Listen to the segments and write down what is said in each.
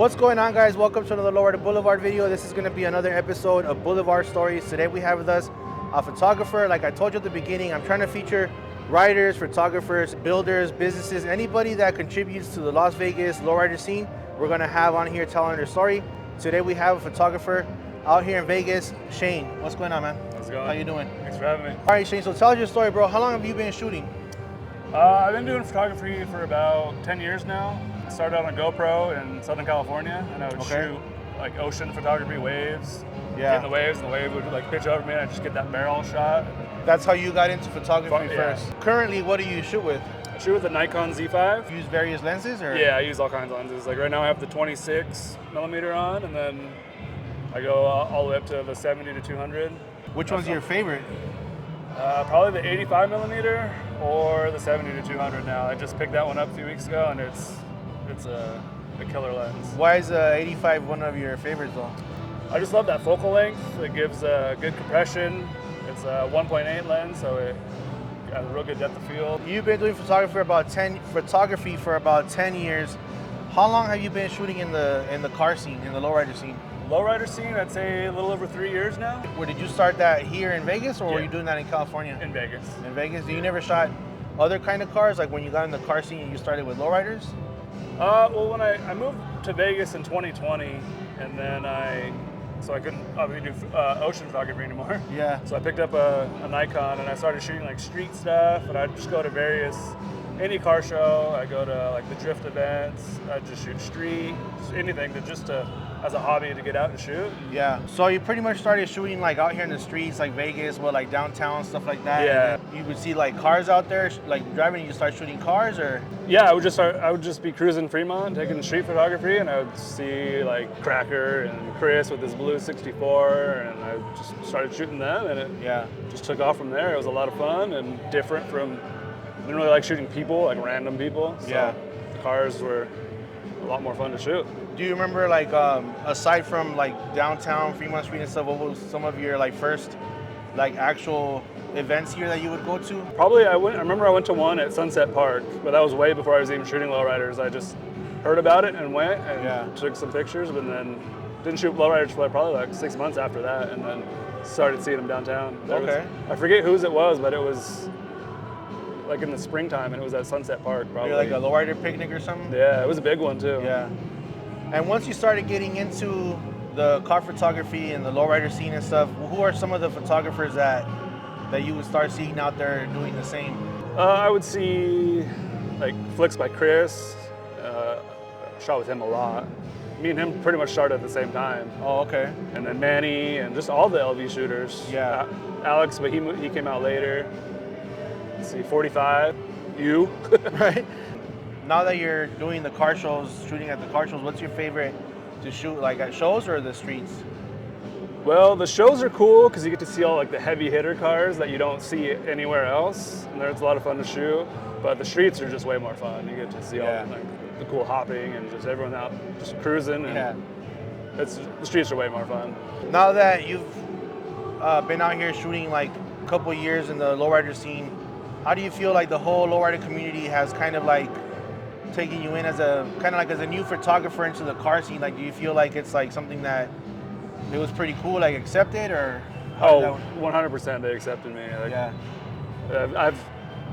What's going on, guys? Welcome to another Lowrider Boulevard video. This is going to be another episode of Boulevard Stories. Today we have with us a photographer. Like I told you at the beginning, I'm trying to feature riders, photographers, builders, businesses, anybody that contributes to the Las Vegas lowrider scene. We're going to have on here telling their story. Today we have a photographer out here in Vegas, Shane. What's going on, man? How's it going? How you doing? Thanks for having me. All right, Shane, so tell us your story, bro. How long have you been shooting? I've been doing photography for about 10 years now. I started out on a GoPro in Southern California, and I would shoot like ocean photography, waves. Get in the waves, and the wave would like pitch over me, and I'd just get that barrel shot. That's how you got into photography first. Currently, what do you shoot with? I shoot with a Nikon Z5. You use various lenses, or? Yeah, I use all kinds of lenses. Like right now I have the 26mm on, and then I go all the way up to the 70 to 200. Which one's your favorite? Probably the 85mm or the 70 to 200 now. I just picked that one up a few weeks ago, and it's a killer lens. Why is 85 one of your favorites, though? I just love that focal length. It gives good compression. It's a 1.8 lens, so it has a real good depth of field. You've been doing photography for about 10 years. How long have you been shooting in the car scene, in the lowrider scene? Lowrider scene, I'd say a little over 3 years now. Where did you start that here in Vegas, or were you doing that in California? In Vegas. In Vegas? You never shot other kind of cars? Like when you got in the car scene, you started with lowriders? Well, when I moved to Vegas in 2020, and then I couldn't obviously do ocean photography anymore. Yeah. So I picked up a Nikon, and I started shooting like street stuff, and I'd just go to any car show. I go to like the drift events. I just shoot street, just anything as a hobby to get out and shoot. Yeah. So you pretty much started shooting like out here in the streets, like Vegas, like downtown, stuff like that. Yeah. You would see like cars out there, like driving. You start shooting cars, or? Yeah, I would just be cruising Fremont, taking street photography, and I would see like Cracker and Chris with his blue 64, and I just started shooting them, and it just took off from there. It was a lot of fun and different from. I didn't really like shooting people, like random people. So the cars were a lot more fun to shoot. Do you remember, like, aside from like downtown Fremont Street and stuff, what was some of your like first, like actual events here that you would go to? Probably I remember I went to one at Sunset Park, but that was way before I was even shooting lowriders. I just heard about it and went and took some pictures, but then didn't shoot lowriders for probably like 6 months after that, and then started seeing them downtown. I forget whose it was, but it was like in the springtime, and it was at Sunset Park, probably. Like a lowrider picnic or something? Yeah, it was a big one too. Yeah. And once you started getting into the car photography and the lowrider scene and stuff, who are some of the photographers that you would start seeing out there doing the same? I would see like flicks by Chris. Shot with him a lot. Me and him pretty much started at the same time. Oh, okay. And then Manny and just all the LV shooters. Yeah. Alex, but he came out later. Let's see, 45. You. Right. Now that you're doing the car shows, shooting at the car shows, what's your favorite to shoot, like at shows or the streets? Well, the shows are cool because you get to see all like the heavy hitter cars that you don't see anywhere else, and there's a lot of fun to shoot. But the streets are just way more fun. You get to see all like the cool hopping and just everyone out just cruising, and the streets are way more fun. Now that you've been out here shooting like a couple years in the lowrider scene, how do you feel like the whole lowrider community has kind of like taking you in as a new photographer into the car scene? Like, do you feel like it's like something that it was pretty cool, like accepted, or? 100% they accepted me. Like, I've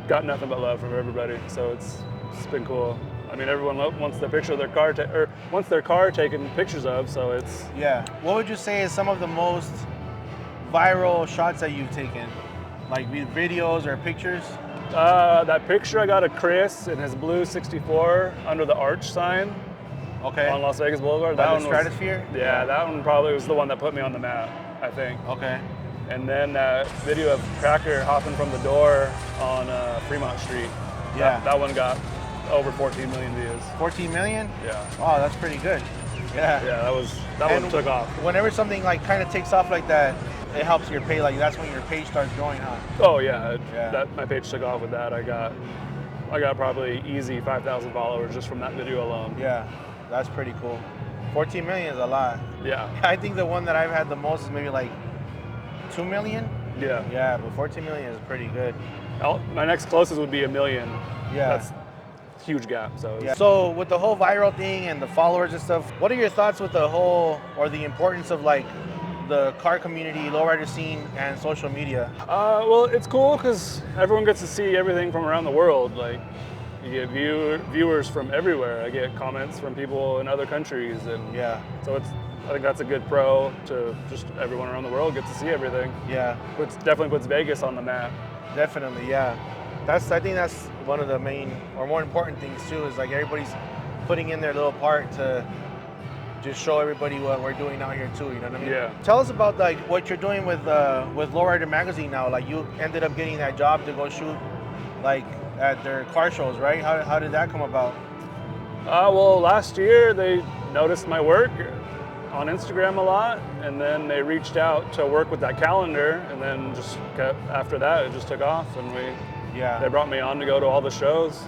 got nothing but love from everybody, so it's been cool. I mean, everyone wants the picture of their car, wants their car taken pictures of, so it's. Yeah. What would you say is some of the most viral shots that you've taken? Like videos or pictures? That picture I got of Chris in his blue 64 under the arch sign. Okay. On Las Vegas Boulevard. That one Stratosphere? That one probably was the one that put me on the map, I think. Okay. And then that video of Cracker hopping from the door on Fremont Street. Yeah. That one got over 14 million views. 14 million? Yeah. Oh, that's pretty good. Yeah. Yeah, that one took off. Whenever something like kind of takes off like that, it helps your page. Like that's when your page starts growing, huh? Oh yeah. My page took off with that. I got probably easy 5,000 followers just from that video alone. Yeah, that's pretty cool. 14 million is a lot. Yeah. I think the one that I've had the most is maybe like 2 million. Yeah. Yeah, but 14 million is pretty good. My next closest would be 1 million. Yeah. That's huge gap. So yeah. So with the whole viral thing and the followers and stuff, what are your thoughts with the whole, or the importance of like the car community, lowrider scene, and social media? Well, it's cool because everyone gets to see everything from around the world. Like, you get viewers from everywhere. I get comments from people in other countries, and Yeah. so I think that's a good pro to just everyone around the world gets to see everything. Yeah. Which definitely puts Vegas on the map. Definitely, yeah. I think that's one of the main or more important things too, is like everybody's putting in their little part to just show everybody what we're doing out here too, you know what I mean? Yeah. Tell us about like what you're doing with Lowrider magazine now. Like you ended up getting that job to go shoot like at their car shows, right? How did that come about? Well, last year they noticed my work on Instagram a lot, and then they reached out to work with that calendar, and then just after that it just took off, and they brought me on to go to all the shows.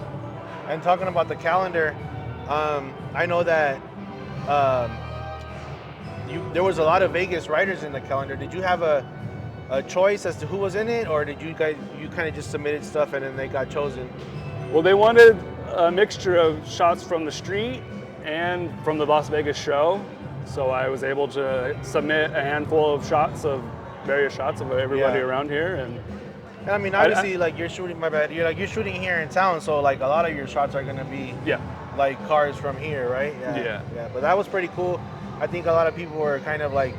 And talking about the calendar, I know that there was a lot of Vegas riders in the calendar. Did you have a choice as to who was in it, or did you kind of just submitted stuff and then they got chosen? Well, they wanted a mixture of shots from the street and from the Las Vegas show, so I was able to submit a handful of various shots of everybody around here. And I mean, obviously, like you're shooting. My bad. You're shooting here in town, so like a lot of your shots are gonna be like cars from here, right? Yeah. But that was pretty cool. I think a lot of people were kind of like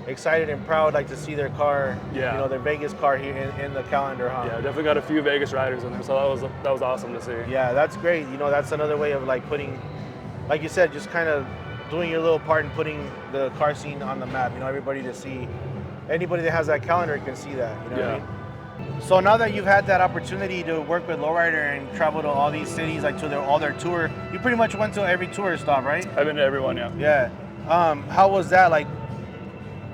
excited and proud, like to see their car, their Vegas car here in the calendar, huh? Yeah, definitely got a few Vegas riders in there, so that was awesome to see. Yeah, that's great. That's another way of like putting, like you said, just kind of doing your little part and putting the car scene on the map. Everybody to see, anybody that has that calendar can see that. You know what I mean? So now that you've had that opportunity to work with Lowrider and travel to all these cities, like to all their tour, you pretty much went to every tourist stop, right? I've been to everyone, yeah. Yeah. How was that? Like,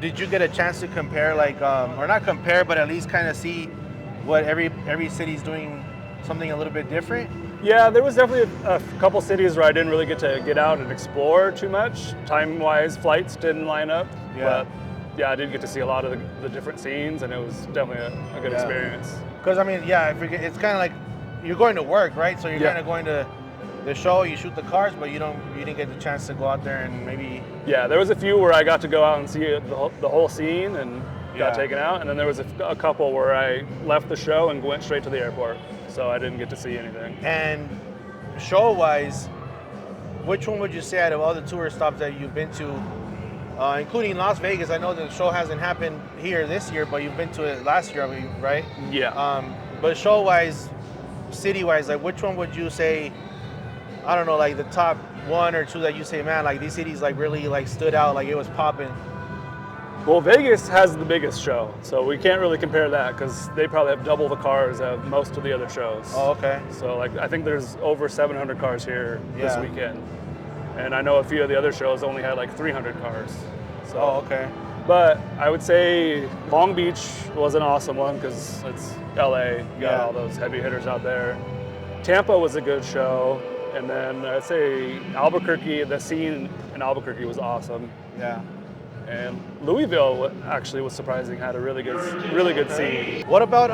did you get a chance to compare, like, or not compare, but at least kind of see what every city's doing something a little bit different? Yeah, there was definitely a couple cities where I didn't really get to get out and explore too much. Time-wise, flights didn't line up. Yeah. But yeah, I did get to see a lot of the different scenes, and it was definitely a good experience. Because I mean, it's kind of like you're going to work, right? So you're kind of going to the show, you shoot the cars, but you didn't get the chance to go out there and maybe. Yeah, there was a few where I got to go out and see the whole scene and got taken out, and then there was a couple where I left the show and went straight to the airport, so I didn't get to see anything. And show-wise, which one would you say out of all the tour stops that you've been to, including Las Vegas? I know the show hasn't happened here this year, but you've been to it last year, right? Yeah. But show-wise, city-wise, like which one would you say, I don't know, like the top one or two that you say, man, like these cities like really like stood out, like it was popping? Well, Vegas has the biggest show, so we can't really compare that because they probably have double the cars of most of the other shows. Oh, okay. So like I think there's over 700 cars here this weekend, and I know a few of the other shows only had like 300 cars. So, okay. But I would say Long Beach was an awesome one because it's LA. You got all those heavy hitters out there. Tampa was a good show, and then I'd say Albuquerque. The scene in Albuquerque was awesome. Yeah. And Louisville actually was surprising, had a really good scene. What about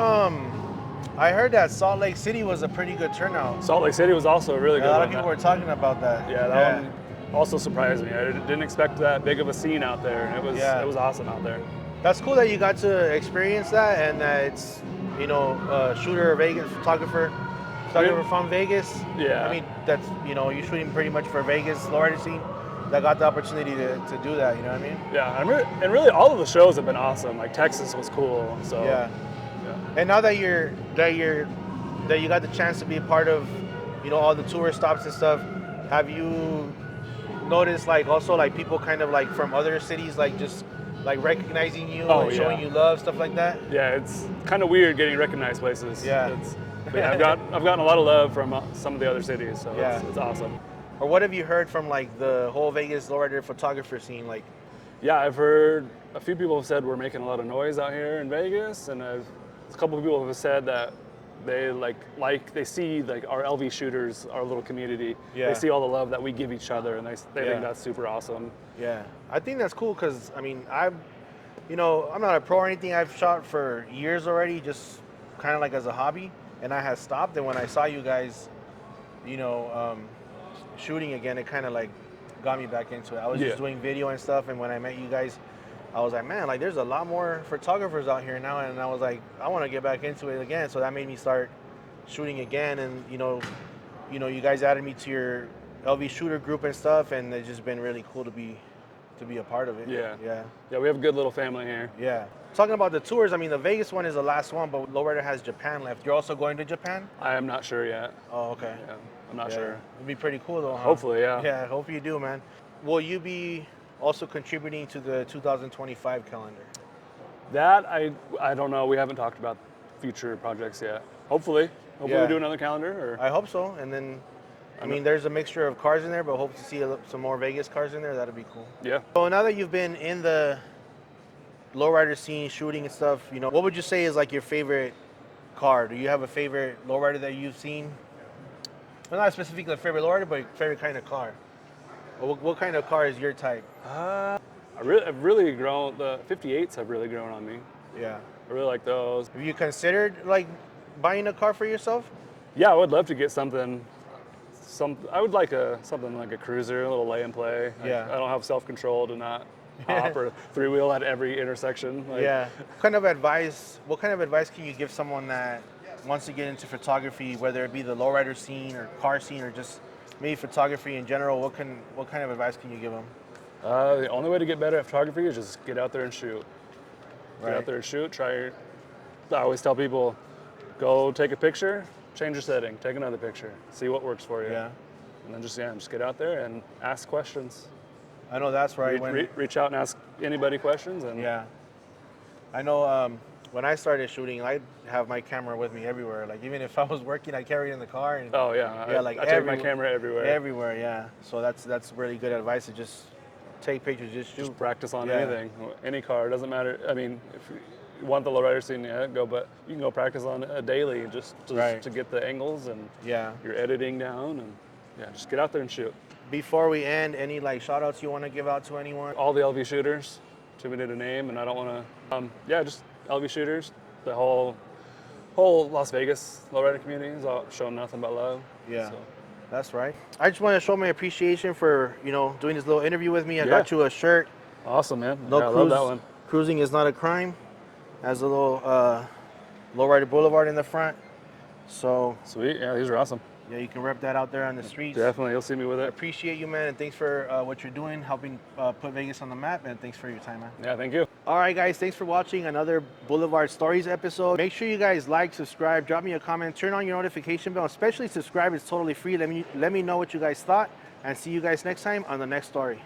I heard that Salt Lake City was a pretty good turnout. Salt Lake City was also a really good one. A lot of people were talking about that. Yeah, that one also surprised me. I didn't expect that big of a scene out there, and it was awesome out there. That's cool that you got to experience that, and that it's shooter, Vegas photographer from Vegas. Yeah. I mean, that's you're shooting pretty much for Vegas, Lowrider scene. That got the opportunity to do that, you know what I mean? Yeah, and really all of the shows have been awesome. Like Texas was cool, so yeah. And now that you got the chance to be a part of, all the tour stops and stuff, have you noticed like also like people kind of like from other cities like just like recognizing you and showing you love, stuff like that? Yeah, it's kind of weird getting recognized places. Yeah. I've gotten a lot of love from some of the other cities, so it's awesome. Or what have you heard from like the whole Vegas Lowrider photographer scene? Like, yeah, I've heard a few people have said we're making a lot of noise out here in Vegas, and a couple of people have said that they they see like our LV shooters, our little community. Yeah. They see all the love that we give each other, and they think that's super awesome. Yeah, I think that's cool because I mean I'm not a pro or anything. I've shot for years already, just kind of like as a hobby, and I had stopped. And when I saw you guys, you know, shooting again, it kind of like got me back into it. I was just doing video and stuff, and when I met you guys, I was like, man, like there's a lot more photographers out here now, and I was like, I want to get back into it again. So that made me start shooting again, and you guys added me to your LV shooter group and stuff, and it's just been really cool to be a part of it. Yeah, we have a good little family here. Yeah. Talking about the tours, I mean, the Vegas one is the last one, but Lowrider has Japan left. You're also going to Japan? I am not sure yet. Oh, okay. Yeah, I'm not sure. It'd be pretty cool though, huh? Hopefully, yeah. Yeah, hope you do, man. Will you be also contributing to the 2025 calendar? That, I don't know. We haven't talked about future projects yet. Hopefully we do another calendar. Or I hope so. And then, I mean, there's a mixture of cars in there, but hope to see some more Vegas cars in there. That'd be cool. Yeah. So now that you've been in the lowrider scene, shooting and stuff, what would you say is like your favorite car? Do you have a favorite lowrider that you've seen? Well, not specifically a favorite lowrider, but favorite kind of car. What kind of car is your type? I've really grown. The 58s have really grown on me. Yeah. I really like those. Have you considered like buying a car for yourself? Yeah, I would love to get something. I would like something like a cruiser, a little lay and play. Yeah. I don't have self-control to not hop or three-wheel at every intersection. Yeah. What kind of advice can you give someone that wants to get into photography, whether it be the lowrider scene or car scene or just maybe photography in general? What kind of advice can you give them? The only way to get better at photography is just get out there and shoot. Right. Get out there and shoot. I always tell people, go take a picture, change your setting, take another picture, see what works for you. Yeah. And then just get out there and ask questions. I know that's right. Reach out and ask anybody questions. And yeah. I know when I started shooting, I'd have my camera with me everywhere. Like even if I was working, I'd carry it in the car. And, oh yeah. I take my camera everywhere. Everywhere, yeah. So that's really good advice to just take pictures, just shoot. Just practice on anything, any car. It doesn't matter. I mean, if you want the lowrider scene, go. But you can go practice on it daily just to get the angles and your editing down, and just get out there and shoot. Before we end, any like shout outs you want to give out to anyone? All the LV shooters. Too many to name, and I don't want to. Just LV shooters. The whole Las Vegas lowrider community is all showing nothing but love. Yeah. So. That's right. I just want to show my appreciation for, doing this little interview with me. I got you a shirt. Awesome, man. I love that one. Cruising is not a crime. Has a little Lowrider Blvd in the front. So sweet. Yeah, these are awesome. Yeah, you can rep that out there on the streets. Definitely, you'll see me with it. I appreciate you, man, and thanks for what you're doing, helping put Vegas on the map, and thanks for your time, man. Yeah, thank you. All right, guys, thanks for watching another Boulevard Stories episode. Make sure you guys like, subscribe, drop me a comment, turn on your notification bell, especially subscribe. It's totally free. Let me know what you guys thought, and see you guys next time on the next story.